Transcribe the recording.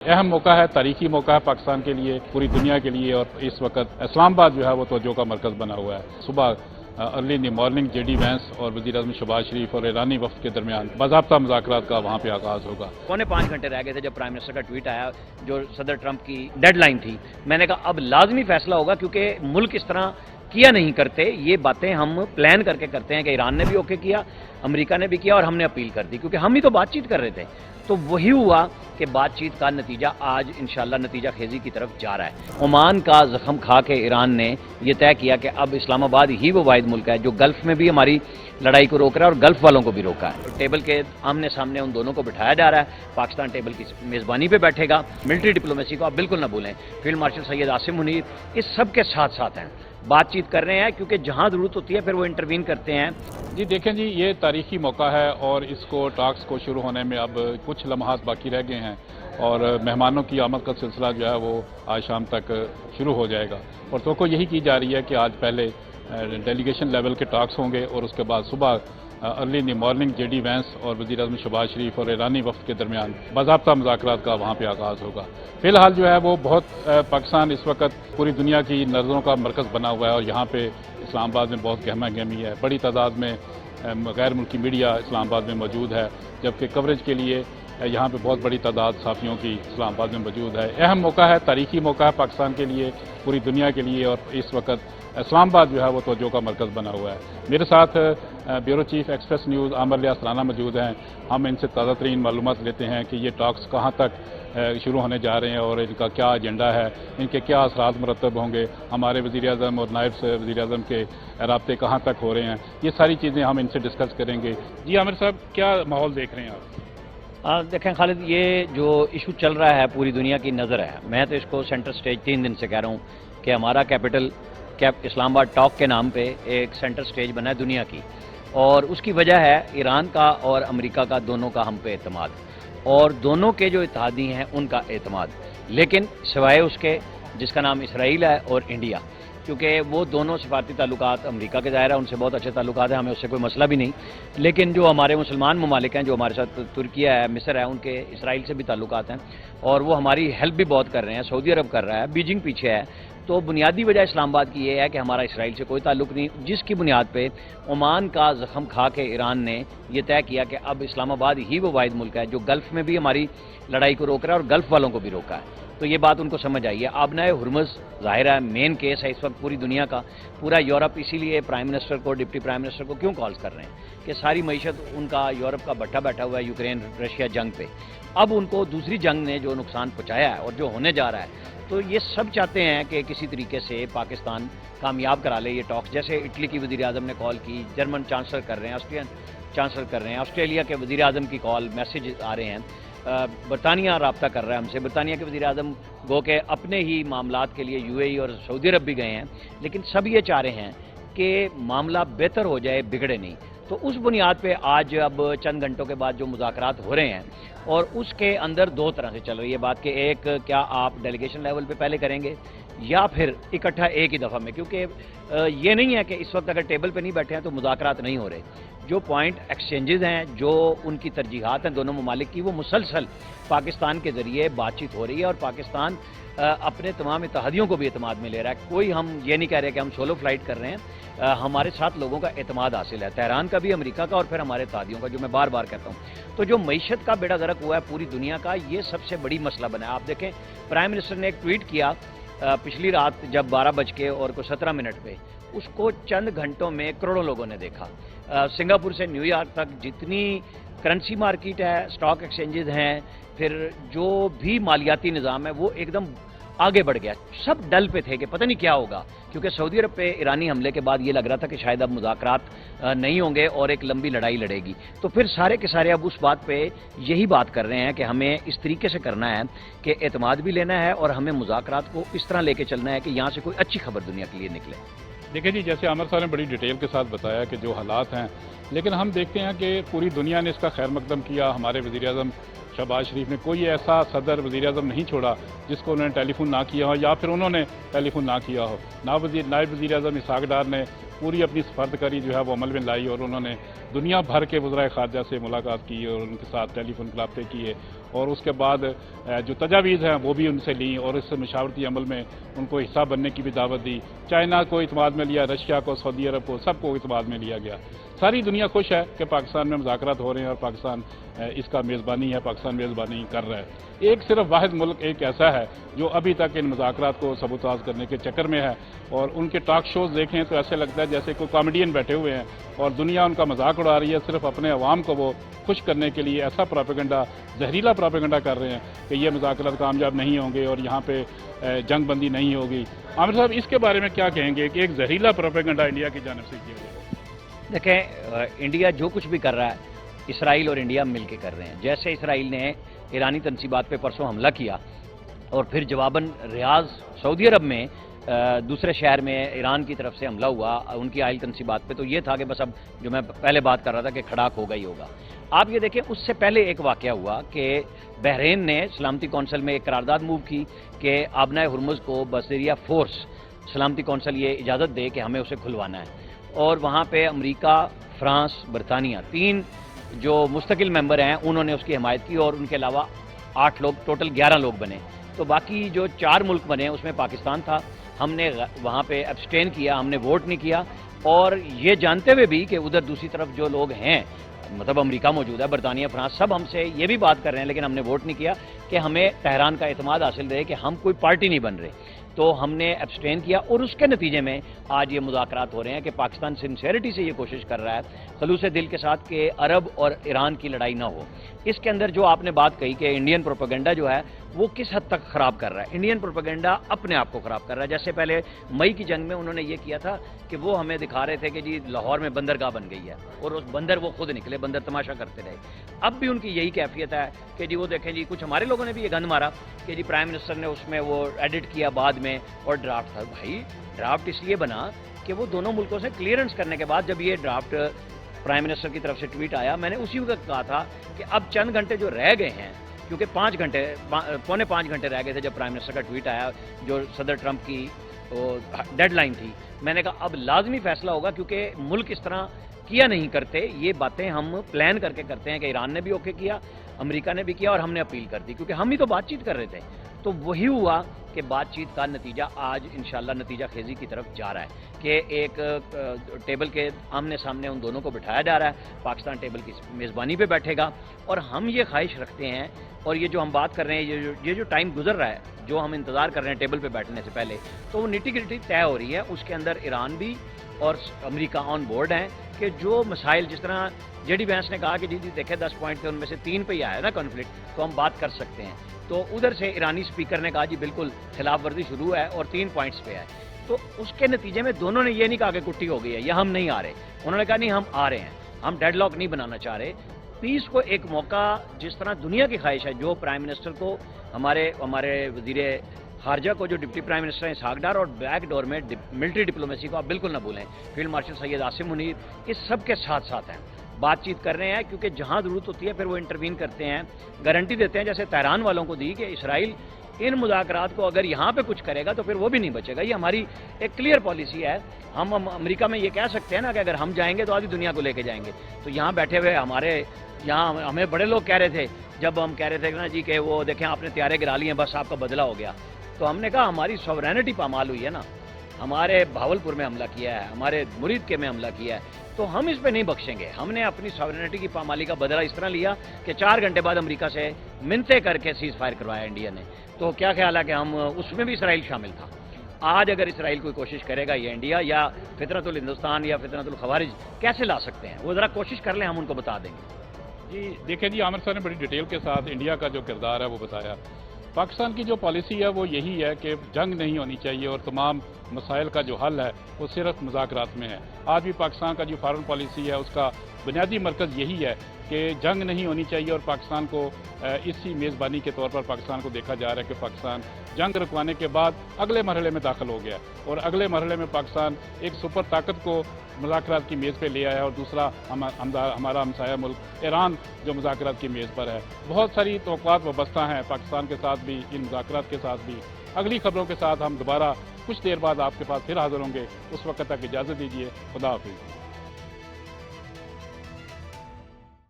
अहम मौका है, तारीखी मौका है पाकिस्तान के लिए, पूरी दुनिया के लिए। और इस वक्त इस्लामाबाद जो है वो तवज्जो का मरकज़ बना हुआ है। सुबह early in the morning JD Vance और वज़ीर-ए-आज़म शहबाज शरीफ और ईरानी वफ़द के दरमियान बाज़ाब्ता मुज़ाकरात का वहाँ पे आगाज़ होगा। 4.5 घंटे रह गए थे जब प्राइम मिनिस्टर का ट्वीट आया, जो सदर ट्रंप की डेडलाइन थी। मैंने कहा अब लाजमी फैसला होगा, क्योंकि मुल्क इस तरह किया नहीं करते, ये बातें हम प्लान करके करते हैं कि ईरान ने भी ओके किया, अमेरिका ने भी किया और हमने अपील कर दी, क्योंकि हम ही तो बातचीत कर रहे थे। तो वही हुआ कि बातचीत का नतीजा आज इंशाल्लाह नतीजा खेजी की तरफ जा रहा है। ओमान का जख्म खा के ईरान ने यह तय किया कि अब इस्लामाबाद ही वो वाहिद मुल्क है जो गल्फ में भी हमारी लड़ाई को रोक रहा है और गल्फ वालों को भी रोका है। टेबल के आमने सामने उन दोनों को बिठाया जा रहा है। पाकिस्तान टेबल की मेज़बानी पे बैठेगा। मिलिट्री डिप्लोमेसी को आप बिल्कुल ना भूलें। फील्ड मार्शल सैयद आसिम मुनीर इस सब के साथ साथ हैं, बातचीत कर रहे हैं, क्योंकि जहां जरूरत होती है फिर वो इंटरवीन करते हैं। जी देखें जी, ये तारीखी मौका है और इसको टॉक्स को शुरू होने में अब कुछ लम्हात बाकी रह गए हैं और मेहमानों की आमद का सिलसिला जो है वो आज शाम तक शुरू हो जाएगा। और तो यही की जा रही है कि आज पहले डेलीगेशन लेवल के टॉक्स होंगे और उसके बाद सुबह early in the morning JD Vance और वज़ीर-ए-आज़म शहबाज शरीफ और ईरानी वफ़द के दरमियान बाज़ाब्ता मुज़ाकरात का वहाँ पे आगाज़ होगा। फ़िलहाल जो है वो बहुत पाकिस्तान इस वक्त पूरी दुनिया की नज़रों का मरकज़ बना हुआ है और यहाँ पे इस्लामाबाद में बहुत गहमा गहमी है। बड़ी तादाद में गैर मुल्की मीडिया इस्लामाबाद में मौजूद है, जबकि कवरेज के लिए यहाँ पे बहुत बड़ी तादाद साफ़ियों की इस्लामाबाद में मौजूद है। अहम मौका है, तारीखी मौका है पाकिस्तान के लिए, पूरी दुनिया के लिए। और इस वक्त इस्लामाबाद जो है वो तवज्जो का मरकज़ बना हुआ है। मेरे साथ bureau chief Express News Aamir Ilyas Rana मौजूद हैं। हम इनसे ताज़ा तरीन मालूमात लेते हैं कि ये टॉक्स कहाँ तक शुरू होने जा रहे हैं और इनका क्या एजेंडा है, इनके क्या असरात मुरतब होंगे, हमारे वज़ीर-ए-आज़म और नायब वज़ीर-ए-आज़म के राब्ते कहाँ तक हो रहे हैं, ये सारी चीज़ें हम इनसे डिस्कस करेंगे। जी आमिर साहब, क्या माहौल देख रहे हैं आप? देखें खालिद, ये जो इशू चल रहा है पूरी दुनिया की नज़र है। मैं तो इसको सेंटर स्टेज 3 दिन से कह रहा हूँ कि हमारा कैपिटल इस्लामाबाद टॉक के नाम पे एक सेंटर स्टेज बना है दुनिया की, और उसकी वजह है ईरान का और अमेरिका का दोनों का हम पे एतमाद और दोनों के जो इत्तेहादी हैं उनका एतमाद। लेकिन सिवाय उसके जिसका नाम इसराइल है और इंडिया, क्योंकि वो दोनों सिफारती ताल्लुकात अमेरिका के ज़ाहिर है, उनसे बहुत अच्छे ताल्लुकात हैं, हमें उससे कोई मसला भी नहीं। लेकिन जो हमारे मुसलमान ममालिक हैं, जो हमारे साथ तुर्किया है, मिस्र है, उनके इसराइल से भी ताल्लुकात हैं और वो हमारी हेल्प भी बहुत कर रहे हैं। सऊदी अरब कर रहा है, बीजिंग पीछे है। तो बुनियादी वजह इस्लामाबाद की ये है कि हमारा इसराइल से कोई ताल्लुक नहीं, जिसकी बुनियाद पे ओमान का जख्म खा के ईरान ने यह तय किया कि अब इस्लामाबाद ही वो वाहिद मुल्क है जो गल्फ में भी हमारी लड़ाई को रोक रहा है और गल्फ वालों को भी रोका है। तो ये बात उनको समझ आई है। आबनाए हुर्मुज़ ज़ाहिर है मेन केस है इस वक्त पूरी दुनिया का, पूरा यूरोप इसीलिए प्राइम मिनिस्टर को, डिप्टी प्राइम मिनिस्टर को क्यों कॉल्स कर रहे हैं कि सारी मईशत उनका यूरोप का भट्टा बैठा हुआ है यूक्रेन रशिया जंग पे। अब उनको दूसरी जंग ने जो नुकसान पहुँचाया है और जो होने जा रहा है, तो ये सब चाहते हैं कि किसी तरीके से पाकिस्तान कामयाब करा ले ये टॉक्स। जैसे इटली की वज़ीर-ए-आज़म ने कॉल की, जर्मन चांसलर कर रहे हैं, ऑस्ट्रियन चांसलर कर रहे हैं, ऑस्ट्रेलिया के वज़ीर-ए-आज़म की कॉल मैसेज आ रहे हैं, बरतानिया रब्ता कर रहा है हमसे। बरतानिया के वज़ीर-ए-आज़म गो के अपने ही मामलात के लिए UAE और सऊदी अरब भी गए हैं, लेकिन सब ये चाह रहे हैं कि मामला बेहतर हो जाए, बिगड़े नहीं। तो उस बुनियाद पे आज अब चंद घंटों के बाद जो मुज़ाकरात हो रहे हैं और उसके अंदर दो तरह से चल रही है बात कि एक, क्या आप डेलीगेशन लेवल पे पहले करेंगे या फिर इकट्ठा एक ही दफ़ा में, क्योंकि ये नहीं है कि इस वक्त अगर टेबल पे नहीं बैठे हैं तो मुज़ाकरात नहीं हो रहे। जो पॉइंट एक्सचेंजेस हैं, जो उनकी तरजीहात हैं दोनों ममालिक की, वो मुसलसल पाकिस्तान के ज़रिए बातचीत हो रही है और पाकिस्तान अपने तमाम इत्तेहादियों को भी एतमाद में ले रहा है। कोई हम ये नहीं कह रहे कि हम सोलो फ्लाइट कर रहे हैं, हमारे साथ लोगों का एतमाद हासिल है, तेहरान का भी, अमेरिका का और फिर हमारे इत्तेहादियों का, जो मैं बार बार कहता हूँ। तो जो मईशत का बेड़ा गर्क हुआ है पूरी दुनिया का, ये सबसे बड़ी मसला बना है। आप देखें, प्राइम मिनिस्टर ने एक ट्वीट किया पिछली रात जब 12:17 पे, उसको चंद घंटों में करोड़ों लोगों ने देखा। सिंगापुर से न्यूयॉर्क तक जितनी करेंसी मार्केट है, स्टॉक एक्सचेंजेस हैं, फिर जो भी मालियाती निज़ाम है, वो एकदम आगे बढ़ गया। सब डल पे थे कि पता नहीं क्या होगा, क्योंकि सऊदी अरब पे ईरानी हमले के बाद ये लग रहा था कि शायद अब मुज़ाकरात नहीं होंगे और एक लंबी लड़ाई लड़ेगी। तो फिर सारे के सारे अब उस बात पे यही बात कर रहे हैं कि हमें इस तरीके से करना है कि एतमाद भी लेना है और हमें मुज़ाकरात को इस तरह लेके चलना है कि यहाँ से कोई अच्छी खबर दुनिया के लिए निकले। देखिए जी, जैसे आमिर साहब ने बड़ी डिटेल के साथ बताया कि जो हालात हैं, लेकिन हम देखते हैं कि पूरी दुनिया ने इसका खैर मकदम किया। हमारे वज़ीर-ए-आज़म शहबाज शरीफ ने कोई ऐसा सदर वज़ीर-ए-आज़म नहीं छोड़ा जिसको उन्होंने टेलीफोन ना किया हो या फिर उन्होंने टेलीफोन ना किया हो। नायब वज़ीर-ए-आज़म इसहाक़ डार ने पूरी अपनी सफारतकारी जो है वो अमल में लाई और उन्होंने दुनिया भर के वज़राए ख़ारजा से मुलाकात की और उनके साथ टेलीफोन रब्ते किए اور اس کے بعد جو تجاویز ہیں وہ بھی ان سے لیں اور اس مشاورتی عمل میں ان کو حصہ بننے کی بھی دعوت دی. چائنا کو اعتماد میں لیا, رشیا کو, سعودی عرب کو, سب کو اعتماد میں لیا گیا. ساری دنیا خوش ہے کہ پاکستان میں مذاکرات ہو رہے ہیں اور پاکستان اس کا میزبانی ہے, پاکستان میزبانی کر رہا ہے. ایک صرف واحد ملک ایک ایسا ہے جو ابھی تک ان مذاکرات کو سبوتاژ کرنے کے چکر میں ہے, اور ان کے ٹاک شوز دیکھیں تو ایسے لگتا ہے جیسے کوئی کامیڈین بیٹھے ہوئے ہیں اور دنیا ان کا مذاق اڑا رہی ہے. صرف اپنے عوام کو وہ خوش کرنے کے لیے ایسا پروپیگنڈا, زہریلا پروپیگنڈا کر رہے ہیں کہ یہ مذاکرات کامیاب نہیں ہوں گے اور یہاں پہ جنگ بندی نہیں ہوگی. عامر صاحب, اس کے بارے میں کیا کہیں گے کہ ایک زہریلا پروپیگنڈا انڈیا کی جانب سے کیا گیا؟ دیکھیں, انڈیا جو کچھ بھی کر رہا ہے اسرائیل اور انڈیا مل کے کر رہے ہیں. جیسے اسرائیل نے ایرانی تنصیبات پہ پرسوں حملہ کیا اور پھر جواباً ریاض سعودی عرب میں دوسرے شہر میں ایران کی طرف سے حملہ ہوا ان کی آئل تنصیبات پہ, تو یہ تھا کہ بس اب جو میں پہلے بات کر رہا تھا کہ کھڑاک ہوگا ہی ہوگا. آپ یہ دیکھیں, اس سے پہلے ایک واقعہ ہوا کہ بحرین نے سلامتی کونسل میں ایک قرارداد موو کی کہ آبنائے ہرمز کو بذریعہ فورس سلامتی کونسل یہ اجازت دے کہ ہمیں اسے کھلوانا ہے. اور وہاں پہ امریکہ, فرانس, برطانیہ, 3 جو مستقل ممبر ہیں انہوں نے اس کی حمایت کی, اور ان کے علاوہ 8 لوگ, ٹوٹل 11 لوگ بنے. تو باقی جو 4 ملک بنے اس میں پاکستان تھا. ہم نے وہاں پہ ایبسٹین کیا, ہم نے ووٹ نہیں کیا, اور یہ جانتے ہوئے بھی کہ ادھر دوسری طرف جو لوگ ہیں, مطلب امریکہ موجود ہے, برطانیہ, فرانس, سب ہم سے یہ بھی بات کر رہے ہیں, لیکن ہم نے ووٹ نہیں کیا کہ ہمیں طہران کا اعتماد حاصل رہے کہ ہم کوئی پارٹی نہیں بن رہے. تو ہم نے ایبسٹین کیا, اور اس کے نتیجے میں آج یہ مذاکرات ہو رہے ہیں کہ پاکستان سنسیئرٹی سے یہ کوشش کر رہا ہے, خلوص دل کے ساتھ, کہ عرب اور ایران کی لڑائی نہ ہو. اس کے اندر جو آپ نے بات کہی کہ انڈین پروپیگنڈا جو ہے وہ کس حد تک خراب کر رہا ہے. انڈین پروپیگنڈا اپنے آپ کو خراب کر رہا ہے. جیسے پہلے مئی کی جنگ میں انہوں نے یہ کیا تھا کہ وہ ہمیں دکھا رہے تھے کہ جی لاہور میں بندرگاہ بن گئی ہے, اور اس بندر وہ خود نکلے, بندر تماشا کرتے رہے. اب بھی ان کی یہی کیفیت ہے کہ جی وہ دیکھیں جی, کچھ ہمارے لوگوں نے بھی یہ گند مارا کہ جی پرائم منسٹر نے اس میں وہ ایڈٹ کیا بعد میں, اور ڈرافٹ تھا. بھائی ڈرافٹ اس لیے بنا کہ وہ دونوں ملکوں سے کلیئرنس کرنے کے بعد جب یہ ڈرافٹ پرائم منسٹر کی طرف سے ٹویٹ آیا, میں نے اسی وقت کہا تھا کہ اب چند گھنٹے جو رہ گئے ہیں, کیونکہ 5 گھنٹے رہ گئے تھے جب پرائم منسٹر کا ٹویٹ آیا جو صدر ٹرمپ کی ڈیڈ لائن تھی. میں نے کہا اب لازمی فیصلہ ہوگا, کیونکہ ملک اس طرح کیا نہیں کرتے. یہ باتیں ہم پلان کر کے کرتے ہیں کہ ایران نے بھی اوکے کیا, امریکہ نے بھی کیا, اور ہم نے اپیل کر دی, کیونکہ ہم ہی تو بات چیت کر رہے تھے. تو وہی ہوا کہ بات چیت کا نتیجہ آج انشاءاللہ نتیجہ خیزی کی طرف جا رہا ہے کہ ایک ٹیبل کے آمنے سامنے ان دونوں کو بٹھایا جا رہا ہے. پاکستان ٹیبل کی میزبانی پہ بیٹھے گا, اور ہم یہ خواہش رکھتے ہیں, اور یہ جو ہم بات کر رہے ہیں, یہ جو ٹائم گزر رہا ہے, جو ہم انتظار کر رہے ہیں ٹیبل پہ بیٹھنے سے پہلے, تو وہ نٹی گریٹی طے ہو رہی ہے. اس کے اندر ایران بھی اور امریکہ آن بورڈ ہیں کہ جو مسائل, جس طرح جے ڈی وینس نے کہا کہ جی دیکھیں 10 پوائنٹ تھے, ان میں سے 3 پہ ہی آیا نا کنفلکٹ, تو ہم بات کر سکتے ہیں. تو ادھر سے ایرانی اسپیکر نے کہا جی بالکل خلاف ورزی شروع ہے اور 3 پوائنٹس پہ ہے. تو اس کے نتیجے میں دونوں نے یہ نہیں کہا کہ کٹی ہو گئی ہے یا ہم نہیں آ رہے, انہوں نے کہا نہیں ہم آ رہے ہیں, ہم ڈیڈ لاک نہیں بنانا چاہ رہے. پیس کو ایک موقع, جس طرح دنیا کی خواہش ہے, جو پرائم منسٹر کو ہمارے وزیر خارجہ کو جو ڈپٹی پرائم منسٹر ہیں اسحاق ڈار, اور بیک ڈور میں ملٹری ڈپلومیسی کو آپ بالکل نہ بھولیں, فیلڈ مارشل سید عاصم منیر, اس سب کے ساتھ ساتھ ہیں, بات چیت کر رہے ہیں, کیونکہ جہاں ضرورت ہوتی ہے پھر وہ انٹروین کرتے ہیں, گارنٹی دیتے ہیں, جیسے طہران والوں کو دی کہ اسرائیل ان مذاکرات کو اگر یہاں پہ کچھ کرے گا تو پھر وہ بھی نہیں بچے گا. یہ ہماری ایک کلیئر پالیسی ہے. ہم امریکہ میں یہ کہہ سکتے ہیں نا کہ اگر ہم جائیں گے تو آدھی دنیا کو لے کے جائیں گے. تو یہاں بیٹھے ہوئے ہمارے یہاں ہمیں بڑے لوگ کہہ رہے تھے, جب ہم کہہ رہے تھے نا جی کہ وہ دیکھیں آپ نے طیارے گرا لیے, بس آپ کا بدلہ ہو گیا, تو ہم نے کہا ہماری سوورینٹی پامال ہوئی ہے نا, ہمارے بھاولپور میں حملہ کیا ہے, ہمارے مرید کے میں حملہ کیا ہے, تو ہم اس پہ نہیں بخشیں گے. ہم نے اپنی سوورینٹی کی پامالی کا بدلہ اس طرح لیا کہ 4 گھنٹے بعد امریکہ سے منتیں کر کے سیز فائر کروایا انڈیا نے. تو کیا خیال ہے کہ ہم اس میں بھی اسرائیل شامل تھا. آج اگر اسرائیل کوئی کوشش کرے گا, یہ انڈیا یا فطرت الہندوستان یا فطرت الخوارج کیسے لا سکتے ہیں, وہ ذرا کوشش کر لیں, ہم ان کو بتا دیں گے. جی دیکھیں جی, عامر صاحب نے بڑی ڈیٹیل کے ساتھ انڈیا کا جو کردار ہے وہ بتایا. پاکستان کی جو پالیسی ہے وہ یہی ہے کہ جنگ نہیں ہونی چاہیے, اور تمام مسائل کا جو حل ہے وہ صرف مذاکرات میں ہے. آج بھی پاکستان کا جو فارن پالیسی ہے اس کا بنیادی مرکز یہی ہے کہ جنگ نہیں ہونی چاہیے, اور پاکستان کو اسی میزبانی کے طور پر پاکستان کو دیکھا جا رہا ہے کہ پاکستان جنگ رکوانے کے بعد اگلے مرحلے میں داخل ہو گیا, اور اگلے مرحلے میں پاکستان ایک سپر طاقت کو مذاکرات کی میز پہ لے آیا, اور دوسرا ہمارا ہمسایہ ملک ایران جو مذاکرات کی میز پر ہے. بہت ساری توقعات وابستہ ہیں پاکستان کے ساتھ بھی, ان مذاکرات کے ساتھ بھی. اگلی خبروں کے ساتھ ہم دوبارہ کچھ دیر بعد آپ کے پاس پھر حاضر ہوں گے. اس وقت تک اجازت دیجیے. خدا حافظ.